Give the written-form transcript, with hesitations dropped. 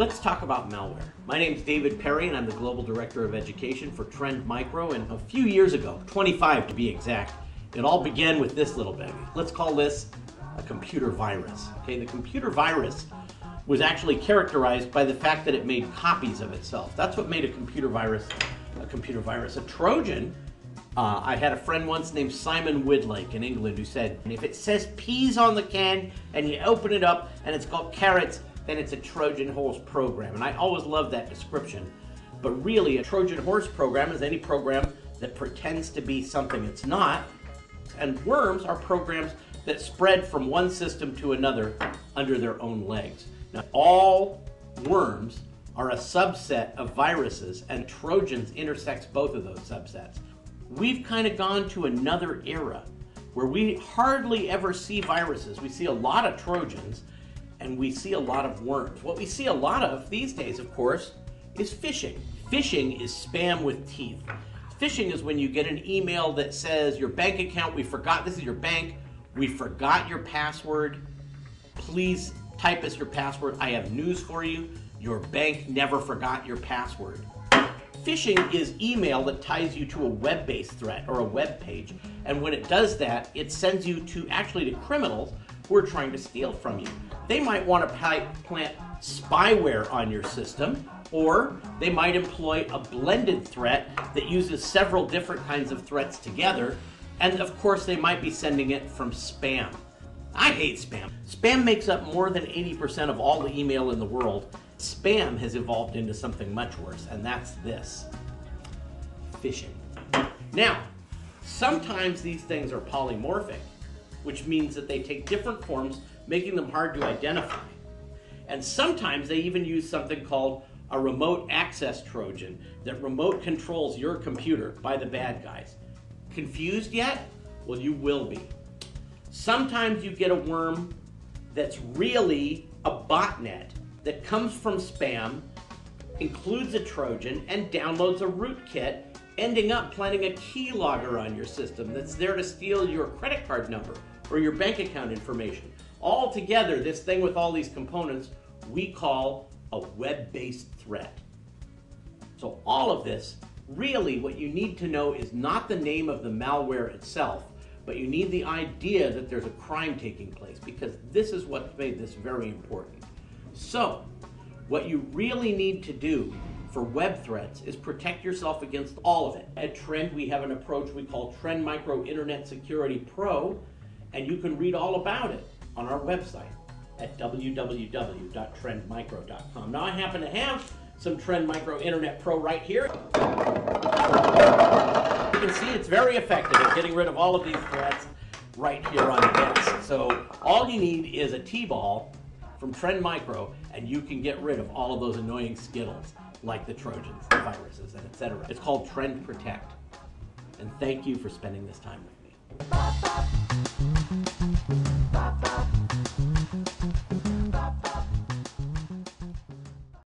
Let's talk about malware. My name is David Perry and I'm the Global Director of Education for Trend Micro, and a few years ago, 25 to be exact, it all began with this little baby. Let's call this a computer virus. Okay, the computer virus was actually characterized by the fact that it made copies of itself. That's what made a computer virus a computer virus. A Trojan, I had a friend once named Simon Woodlake in England who said, if it says peas on the can and you open it up and it's got carrots, then it's a Trojan horse program. And I always love that description. But really, a Trojan horse program is any program that pretends to be something it's not. And worms are programs that spread from one system to another under their own legs. Now, all worms are a subset of viruses, and Trojans intersects both of those subsets. We've kind of gone to another era where we hardly ever see viruses. We see a lot of Trojans, and we see a lot of worms. What we see a lot of these days, of course, is phishing. Phishing is spam with teeth. Phishing is when you get an email that says, your bank account, we forgot, this is your bank, we forgot your password, please type as your password. I have news for you, your bank never forgot your password. Phishing is email that ties you to a web-based threat or a web page, and when it does that, it sends you to actually to criminals who are trying to steal from you. They might want to plant spyware on your system, or they might employ a blended threat that uses several different kinds of threats together, and of course they might be sending it from spam. I hate spam. Spam makes up more than 80% of all the email in the world. Spam has evolved into something much worse, and that's this: phishing. Now, sometimes these things are polymorphic, which means that they take different forms, making them hard to identify. And sometimes they even use something called a remote access Trojan that remote controls your computer by the bad guys. Confused yet? Well, you will be. Sometimes you get a worm that's really a botnet that comes from spam, includes a Trojan, and downloads a rootkit, ending up planting a keylogger on your system that's there to steal your credit card number or your bank account information. All together, this thing with all these components, we call a web-based threat. So all of this, really what you need to know is not the name of the malware itself, but you need the idea that there's a crime taking place, because this is what made this very important. So, what you really need to do for web threats is protect yourself against all of it. At Trend, we have an approach we call Trend Micro Internet Security Pro, and you can read all about it on our website at www.trendmicro.com. Now, I happen to have some Trend Micro Internet Pro right here. You can see it's very effective at getting rid of all of these threats right here on the desk. So all you need is a T-ball from Trend Micro, and you can get rid of all of those annoying skittles like the Trojans, the viruses, and etc. It's called Trend Protect. And thank you for spending this time with me.